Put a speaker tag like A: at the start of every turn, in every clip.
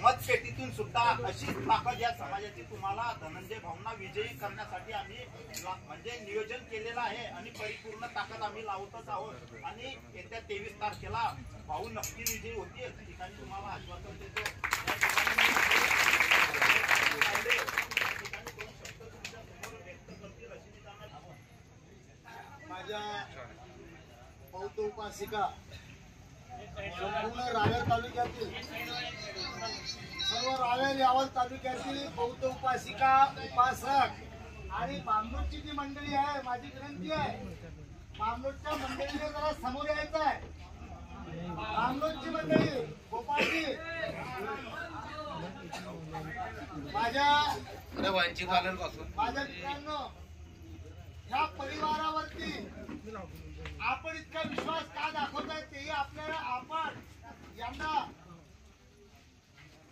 A: मतपेटीतून सुद्धा अशी ताकद या समाजाची तुम्हाला धनंजय भाऊंना विजयी करण्यासाठी आम्ही म्हणजे नियोजन केलेलं आहे आणि परिपूर्ण ताकद आम्ही लावतच आहोत आणि येत्या 23 तारखेला भाऊ नक्की विजयी होतील ठिकाणी तुम्हाला आश्वासन देतो।
B: माझ्या बौद्ध उपासिका संपूर्ण रावेर तालुक्यातील सर्व रावेर यावल तालुक्यातील बौद्ध उपासिका उपासक आणि बांबूची जी मंडळी आहे माझी विनंती आहे बांबूच्या मंडळीने जरा समोर यायचं आहे। बांबूची मंडळी गोपाळजी माझ्या मित्रांनो ह्या परिवारावरती आपण इतका विश्वास का दाखवताय तेही आपल्याला आपण यांना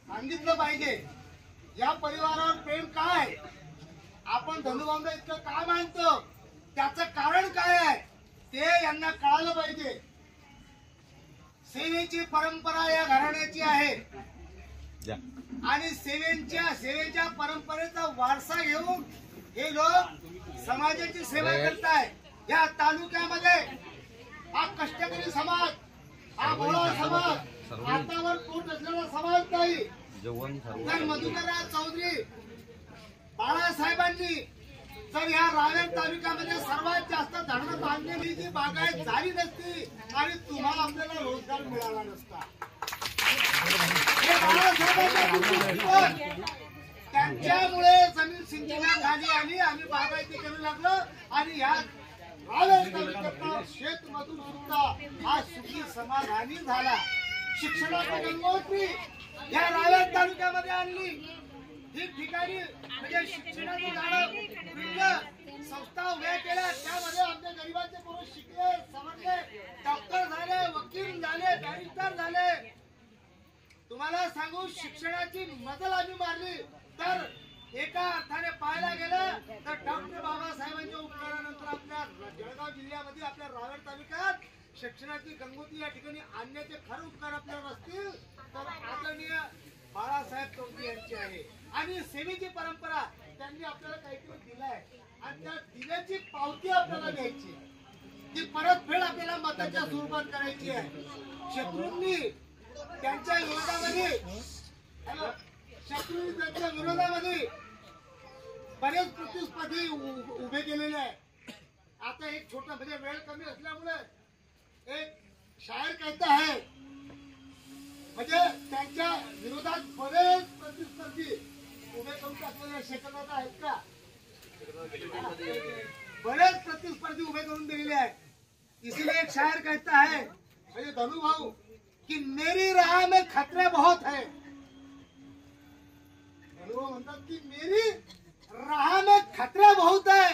B: सांगितलं पाहिजे। या परिवारावर प्रेम काय आपण धनुभाऊंना इतकं का मानतो त्याचं कारण काय आहे ते यांना कळालं पाहिजे। सेवेची परंपरा या घराण्याची आहे आणि सेवेच्या परंपरेचा वारसा घेऊन हे लोक समाजाची सेवा करताय। या तालुक्यामध्ये हा कष्टकरी समाज हा भोळा समाज हातावर पोट असलेला समाज नाही। तर मधुकरराव चौधरी बाळासाहेबांनी जर या रावेर तालुक्यामध्ये सर्वात जास्त धरणं बांधलेली जी बागायत झाली नसती आणि तुम्हाला आपल्याला रोजगार मिळाला नसता। त्यांच्यामुळे जमीन सिंचनाखाली आली आम्ही बागायती करू लागलो आणि या रावेर तालुक्यातला शेतमजूर सुद्धा हा सुखी समाधानी झाला। शिक्षणाची गंगोत्री या रावेर तालुक्यामध्ये आणली ठिकठिकाणी म्हणजे शिक्षणाची संस्था उभ्या केल्या त्यामध्ये आमच्या गरिबांचे पोरं शिकले समजले डॉक्टर झाले वकील झाले बॅरिस्टर झाले। तुम्हाला सांगू शिक्षणाची मजल आम्ही मारली तर एका अर्थाने पाहायला गेलं तर डॉक्टर बाबासाहेबांच्या उपकारानंतर आपल्या जळगाव जिल्ह्यामध्ये आपल्या रावेर तालुक्यात शिक्षणाची गंगोत्री या ठिकाणी आणण्याचे खरे उपकार आपल्यावर असतील तर आदरणीय बाळासाहेब चौधरी यांची आहे। आणि सेवेची परंपरा त्यांनी आपल्याला काहीतरी दिलाय आणि त्या दिल्याची पावती आपल्याला द्यायची ती परतफेड आपल्याला मताच्या स्वरूपात करायची आहे। शत्रूंनी त्यांच्या विरोधामध्ये बरेच प्रतिस्पर्धी उभे केलेले आहे। आता एक छोटा म्हणजे वेळ कमी असल्यामुळे एक शायर कहता है म्हणजे त्यांच्या विरोधात बरेच प्रतिस्पर्धी उभे करून टाकलेले शेतकऱ्यात आहेत का बरेच प्रतिस्पर्धी उभे करून दिलेले आहेत। इसलिए एक शायर कहता है म्हणजे धनु भाऊ कि मेरी राह में खतरे बहुत है। धनु भाऊ म्हणतात की मेरी राह में खतरे बहुत है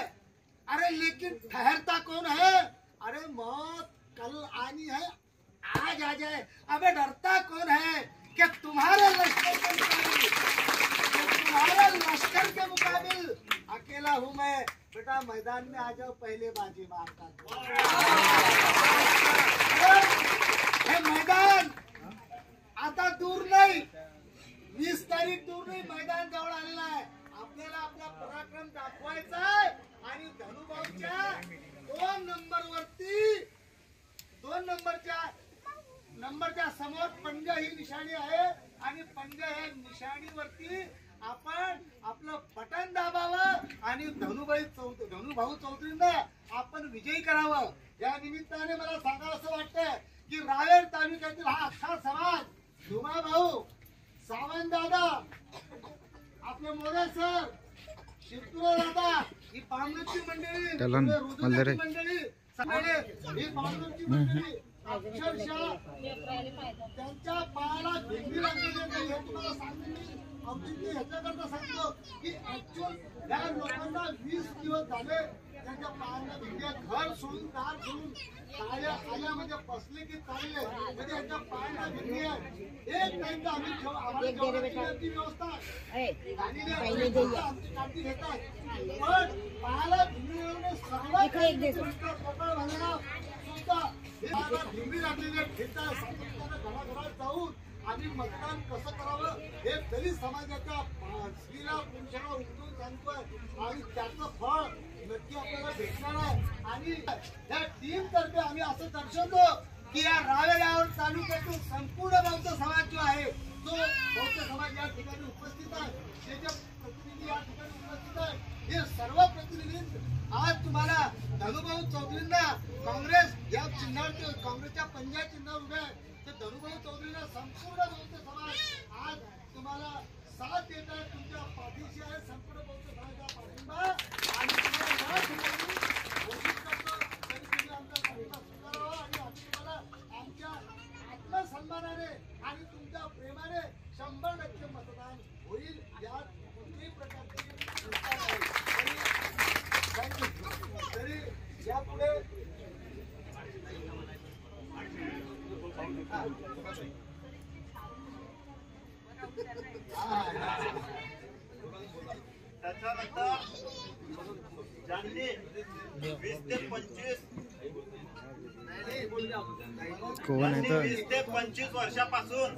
B: अरे लेकिन ठहरता कौन है अरे मौत कल आनी है आज आ जाए अबे डरता कौन है कि तुम्हारे लश्कर के मुकाबिल अकेला हूँ मैं बेटा मैदान में आ जाओ पहले बाजी मारता। हे मैदान आता दूर नाही 20 तारीख दूर नाही मैदान जवळ आलेला आहे। आपल्याला आपला पराक्रम दाखवायचा आहे आणि धनुभाऊच्या 2 नंबरच्या समोर पंज ही निशाणी आहे आणि पंज या निशाणीवरती आपण आपलं बटन दाबावं आणि धनुभाऊ चौधरींना आपण विजयी करावं। या निमित्ताने मला सांगावं असं वाटतं की रावेर तालुक्यातील हा अख्खा समाज धुमा भाऊ सावंत दादा आपले मोरे सर शिरतुरे दादा ही बांबूची मंडळी मंडळी ही बांबूची मंडळी अक्षरशः त्यांच्या पायाला भिंगी लागलेली नाही हे तुम्हाला सांगतो। अगदी ह्याच्याकरता सांगतो की ऍक्च्युअल या लोकांना 20 दिवस झाले त्यांच्या पायाला भिंग्या घर सोडून दार सोडून आल्यामध्ये बसले की चालले म्हणजे त्यांच्या पायाला भिंगी आहे। एक टाइम आम्ही आम्हाला जेवणाची व्यवस्था झालेली आमची काळजी घेतात पण पायाला भिंगी सर्वात भरलेला भिंगी लागलेली घराघरात जाऊन आम्ही मतदान कसं करावं हे दलित समाजाच्या स्त्रीला पुरुषाला उठून सांगतोय आणि त्याचं फळ नक्की आपल्याला भेटणार आहे. आणि त्या टीम तर्फे आम्ही असं दर्शवतो की या रावेगाव तालुक्यातून संपूर्ण बौद्ध समाज जो आहे, जो बौद्ध समाज या ठिकाणी उपस्थित आहे, त्याचे प्रतिनिधी या ठिकाणी उपस्थित आहे, हे सर्व प्रतिनिधी आज तुम्हाला धनुभाऊ चौधरींना काँग्रेस या चिन्हावर, काँग्रेसच्या पंजा चिन्हावर उभे आहे. तर धनुभाऊ चौधरींना संपूर्ण बौद्ध समाज आज तुम्हाला साथ देत आहे, तुमच्या पाठीशी आहे. संपूर्ण बौद्ध समाजाचा पाठिंबा आणि तुम्हाला या ठिकाणी घोषित करतो तरी तुम्ही आमचा पाठिंबा स्वीकारावा आणि आम्ही तुम्हाला आमच्या आत्मसन्मानाने आणि तुमच्या प्रेमाने 100% मतदान होईल, यात कोणत्याही प्रकारची चिंता नाही. तरी यापुढे
A: त्याच्यानंतर ज्यांनी 20 ते 25 वर्षापासून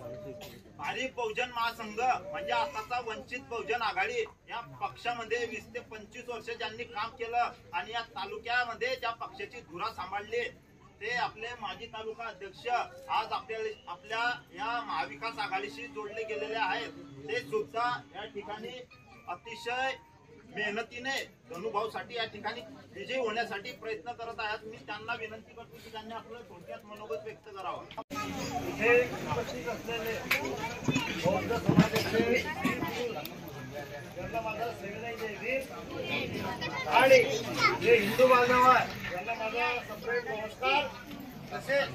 A: भारिप बहुजन महासंघ म्हणजे आताचा वंचित बहुजन आघाडी या पक्षामध्ये 20 ते 25 वर्ष ज्यांनी काम केलं आणि या तालुक्यामध्ये त्या पक्षाची धुरा सांभाळली, ते आपले माजी तालुका अध्यक्ष आज आपल्या या महाविकास आघाडीशी जोडले गेलेले आहेत. ते सुद्धा या ठिकाणी अतिशय मेहनतीने धनुभाऊसाठी या ठिकाणी विजयी होण्यासाठी प्रयत्न करत आहेत. मी त्यांना विनंती करतो की त्यांनी आपलं थोडक्यात मनोगत व्यक्त करावं. इथे उपस्थित असलेले बौद्ध समाजाचे त्यांना माझा सेविनाई देवी आणि जे हिंदू बांधव आहे त्यांना माझा सप्रेट नमस्कार. तसेच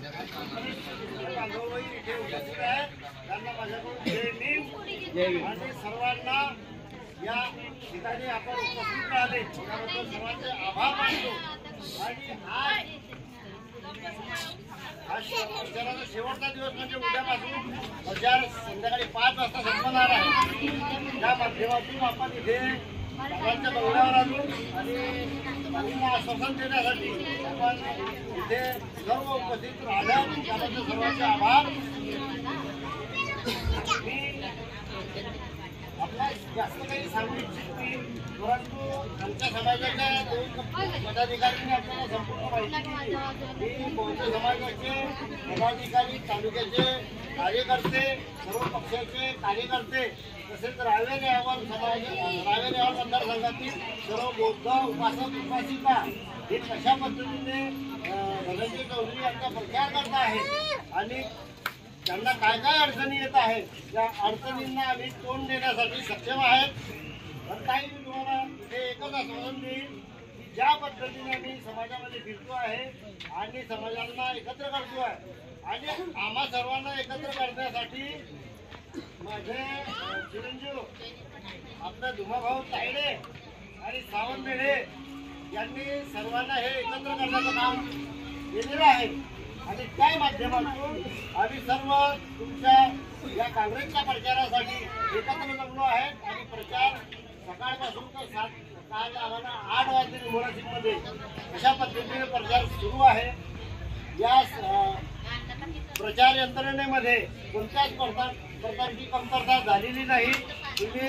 A: बांधवही इथे उपस्थित आहेत त्यांना माझ्याकडून जय भीम आणि सर्वांना या ठिकाणी आपण उपस्थित राहिले त्याबद्दल सर्वांचे आभार मानतो. आणि आज प्रचाराचा शेवटचा दिवस म्हणजे उद्यापासून प्रचार संध्याकाळी 5 वाजता संपणार आहे. त्या माध्यमातून आपण इथे सर्वांच्या दौऱ्यावर आलो आणि त्यांना आश्वासन देण्यासाठी आपण इथे सर्व उपस्थित राहिल्या त्याबद्दल सर्वांचे आभार. आपला जास्त काही सांगू इच्छित नाही, परंतु आमच्या समाजाच्या 2 पदाधिकाऱ्यांनी आपल्याला संपूर्ण माहिती दिली की बौद्ध समाजाचे पदाधिकारी, तालुक्याचे कार्यकर्ते, सर्व पक्षाचे कार्यकर्ते तसेच रावेर अहवाल मतदारसंघातील सर्व बौद्ध उपासक उपासिका हे कशा पद्धतीने धनंजय चौधरी यांचा प्रचार करत आहेत आणि त्यांना काय काय अडचणी येत आहेत, त्या अडचणींना आम्ही तोंड देण्यासाठी सक्षम आहेत. पण काही मी तुम्हाला इथे एकच आश्वासन देईल की ज्या पद्धतीने आम्ही समाजामध्ये फिरतो आहे आणि समाजांना एकत्र करतो आहे आणि आम्हा सर्वांना एकत्र करण्यासाठी माझे चिरंजीव आपला धुमाभाऊ तायडे आणि सावंत बेडे यांनी सर्वांना हे एकत्र करण्याचं काम केलेलं आहे. आणि त्या माध्यमातून आम्ही सर्व तुमच्या या काँग्रेसच्या प्रचारासाठी एकत्र जमलो आहेत आणि प्रचार सकाळपासून तर 7 आम्हाला 8 वाजता मोराशीमध्ये अशा पद्धतीने प्रचार सुरू आहे. या प्रचार यंत्रणेमध्ये कोणत्याच प्रकारची कमतरता झालेली नाही. तुम्ही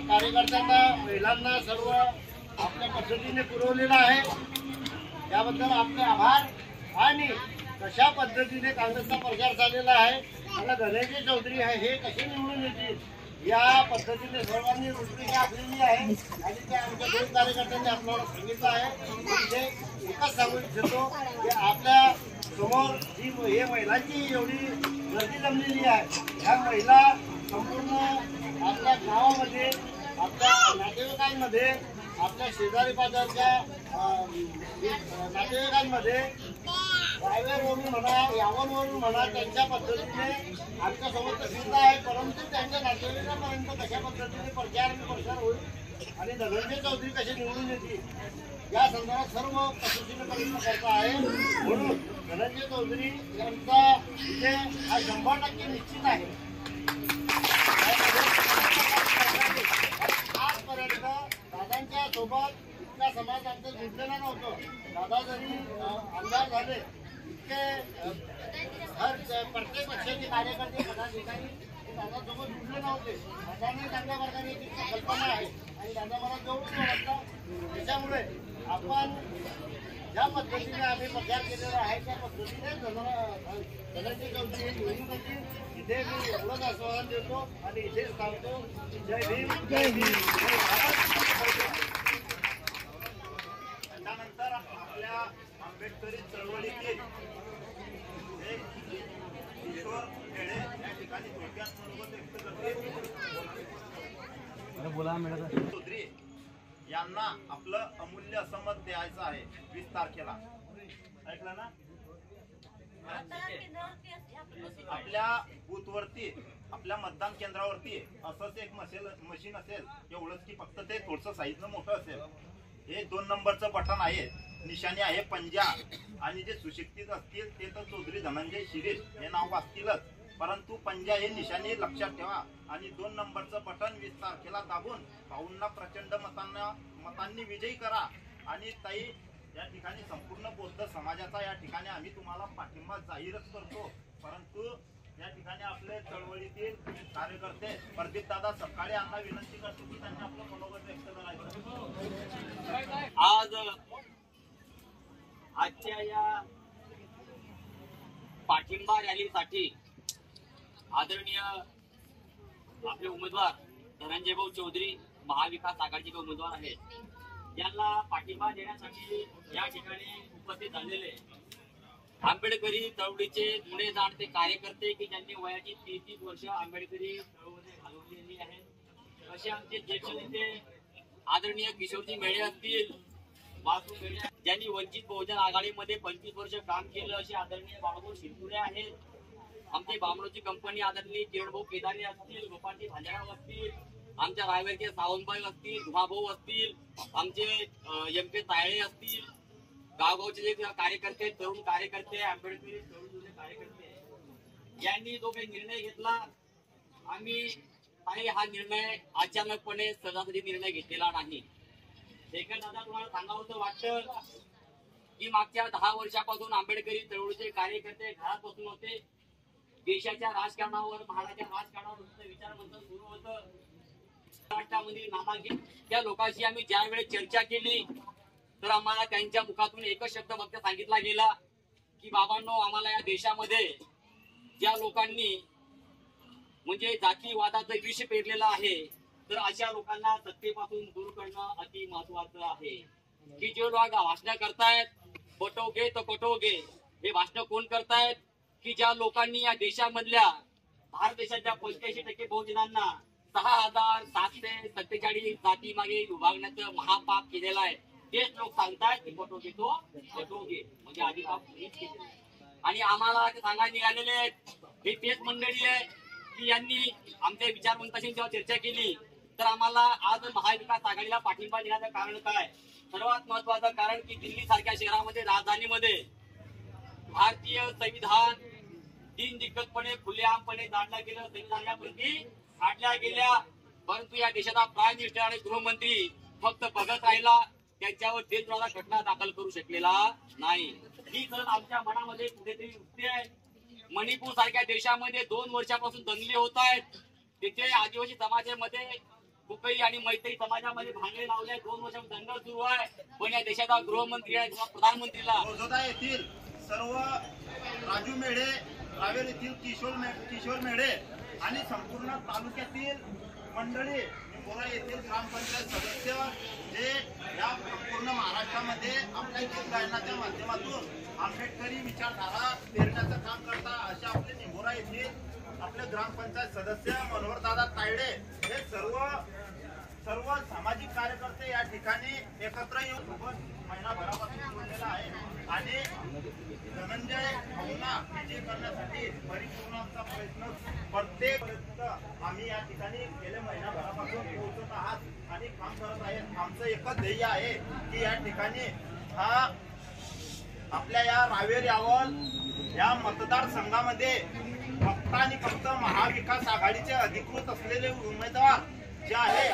A: कार्यकर्त्यांना, महिलांना सर्व आपल्या पद्धतीने पुरवलेलं आहे, त्याबद्दल आपले आभार. आणि कशा पद्धतीने काँग्रेसचा प्रचार चाललेला आहे, मला धनंजय चौधरी आहे हे कसे निवडून येतील या पद्धतीने सर्वांनी रूपरेषा आखलेली आहे आणि ते आमच्या 2 कार्यकर्त्यांनी आपल्याला सांगितलं आहे. म्हणजे एकच सांगू इच्छितो की आपल्या समोर जी हे महिलांची एवढी गर्दी जमलेली आहे, ह्या महिला संपूर्ण आपल्या गावामध्ये, आपल्या नातेवाईकांमध्ये, आपल्या शेजारी पाजारच्या नातेवाईकांमध्ये रायवेरवरून म्हणा, यावलवरून म्हणा, त्यांच्या पद्धतीने आमच्यासोबत सुद्धा आहे. परंतु त्यांच्या नातेवाईकांपर्यंत कशा पद्धतीने प्रचार होईल आणि धनंजय चौधरी कसे निवडून येतील या संदर्भात सर्व पद्धतीने प्रयत्न करता आहे. म्हणून धनंजय चौधरी यांचा विजय हा 100% निश्चित आहे. आजपर्यंत दादांच्या सोबत इतका समाज आमचा जुडलेला नव्हतं. दादा जरी आमदार झाले इतके प्रत्येक पक्षाचे कार्यकर्ते, पदाधिकारी
B: दादासोबत जुळले नव्हते. अशाने चांगल्या प्रकारे एक कल्पना आहे आणि दादा मला जवळून ओळखला. त्याच्यामुळे आपण ज्या पद्धतीने आम्ही प्रचार केलेला आहे त्या पद्धतीने धनंजय चौधरी हे निवडून येतील. इथे मी एवढंच आश्वासन देतो आणि इथेच थांबतो. जय भीम, जय भीम.
A: त्यानंतर आपल्या आंबेडकरी चळवळीतील एक किशोर खेडे या ठिकाणी थोडक्यात मनोगत व्यक्त करते. चौधरी यांना आपलं अमूल्य असं मत द्यायचं आहे 20 तारखेला. ऐकलं ना? आपल्या बूथवरती आपल्या मतदान केंद्रावरती असंच एक मशीन असेल. एवढंच की फक्त ते थोडंसं साईजनं मोठं असेल. हे 2 नंबरचं बटन आहे. निशाणी आहे पंजा. आणि जे सुशिक्षित असतील ते तर चौधरी धनंजय शिरीष हे नाव वाचतीलच, परंतु पंजा हे निशाणी लक्षात ठेवा. आणि 2 नंबरचं बटन 20 तारखेला दाबून भाऊंना प्रचंड मतांनी विजयी करा. आणि ताई या ठिकाणी संपूर्ण बौद्ध समाजाचा या ठिकाणी आम्ही तुम्हाला पाठिंबा जाहीरच करतो. परंतु या ठिकाणी आपले चळवळीतील कार्यकर्ते प्रदीप दादा सकाळी यांना विनंती करतो की त्यांनी आपलं मनोगत व्यक्त करायचं.
C: आजच्या या पाठिंबा रॅलीसाठी आदरणीय आपले उमेदवार धनंजय भाऊ चौधरी महाविकास आघाडीचे उमेदवार आहेत. यांना पाठिंबा देण्यासाठी या ठिकाणी उपस्थित झालेले आंबेडकरी चळवळीचे जुने जाणते कार्यकर्ते की ज्यांनी वयाची 33 वर्ष आंबेडकरी चळवळीमध्ये घालवलेली आहेत. असे आमचे ज्येष्ठ नेते आदरणीय किशोरजी मेढे असतील, वासू मेढे, ज्यांनी वंचित बहुजन आघाडीमध्ये 25 वर्ष काम केलं असे आदरणीय बाळाभाऊ शिरपुरे आहेत. आमचे बामणोची कंपनी आदरणीय किरणभाऊ केदारी असतील, गोपाळजी भालेराव असतील, आमच्या रायवेरचे सावंतबाई असतील, धुमाभाऊ असतील, आमचे एम.के. तायळे असतील, गावगावचे जे कार्यकर्ते, तरुण कार्यकर्ते, आंबेडकरी तरुण कार्यकर्ते यांनी जो काही निर्णय घेतला, आम्ही हा निर्णय अचानकपणे सहजासहजी निर्णय घेतलेला नाही. शेखर दादा तुम्हाला सांगावं वाटतं की मागच्या 10 वर्षापासून आंबेडकरी चळवळीचे कार्यकर्ते घरात बसून होते. देशाच्या राजकारणावर, महाराष्ट्राच्या राजकारणावर विचार मंथन सुरू होतं. महाराष्ट्रामधील नामांकित त्या लोकांशी आम्ही ज्या वेळेस चर्चा केली तर आम्हाला त्यांच्या मुखातून एकच शब्द फक्त सांगितला गेला की बाबांनो, आम्हाला या देशामध्ये ज्या लोकांनी म्हणजे जातीवादाचं विष पेरलेलं आहे तर अशा लोकांना सत्तेपासून दूर करणं अति महत्वाचं आहे. की जे लोक भाषण करतायत पटोगे तो कटोगे, हे भाषण कोण करतायत की ज्या लोकांनी या देशामधल्या भारत देशाच्या 85% बहुजनांना 6,747 जाती मागे विभागण्याचं महापाप केलेलं आहे. तेच लोक सांगतायत की पटोगे तो कटोगे, म्हणजे आधी पाप आणि आम्हाला सांगायला निघालेले आहेत हे तेच मंडळी आहे की यांनी आमच्या विचारवंतांशी जेव्हा चर्चा केली तर आम्हाला आज महाविकास आघाडीला पाठिंबा देण्याचं कारण काय? सर्वात महत्वाचं कारण की दिल्ली सारख्या शहरामध्ये, राजधानीमध्ये भारतीय संविधान बिनदिक्कतपणे खुलेआमपणे जाणलं गेलं. संविधानाच्या प्रती काढल्या गेल्या, परंतु या देशाचा प्राईम मिनिस्टर आणि गृहमंत्री फक्त बघत राहिला. त्यांच्यावर देशद्रोहाचा खटला दाखल करू शकलेला नाही. ही तर आमच्या मनामध्ये कुठेतरी उठते आहे. मणिपूर सारख्या देशामध्ये 2 वर्षापासून दंगली होत आहेत. तिथे आदिवासी समाजामध्ये कुकई आणि मैत्री समाजामध्ये भांडणे लावले. 2 वर्षापासून दंगल सुरू आहे. पण या देशाचा गृहमंत्री आणि प्रधानमंत्रीला
A: मोजोदा येथील सर्व राजू मेढे, रावेर येथील किशोर मेढे आणि संपूर्ण तालुक्यातील मंडळी, निंबोरा येथील ग्रामपंचायत सदस्य जे या संपूर्ण महाराष्ट्रामध्ये आपल्या गीत गायनाच्या माध्यमातून आंबेडकरी विचारधारा पेरण्याचं काम करतात. अशा आपले निंबोरा येथील आपले ग्रामपंचायत सदस्य मनोहरदादा तायडे हे सर्व सामाजिक कार्यकर्ते या ठिकाणी एकत्र येऊन महिनाभरापासून जोडलेला आहे. आणि धनंजय भाऊंना विजय करण्यासाठी परिपूर्ण आमचा प्रयत्न प्रत्येक आम्ही या ठिकाणी गेल्या महिनाभरापासून पोहोचत आहात आणि काम करत आहेत. आमचं एकच ध्येय आहे की या ठिकाणी हा आपल्या या रावेर यावल या मतदारसंघामध्ये फक्त आणि फक्त महाविकास आघाडीचे अधिकृत असलेले उमेदवार जे आहे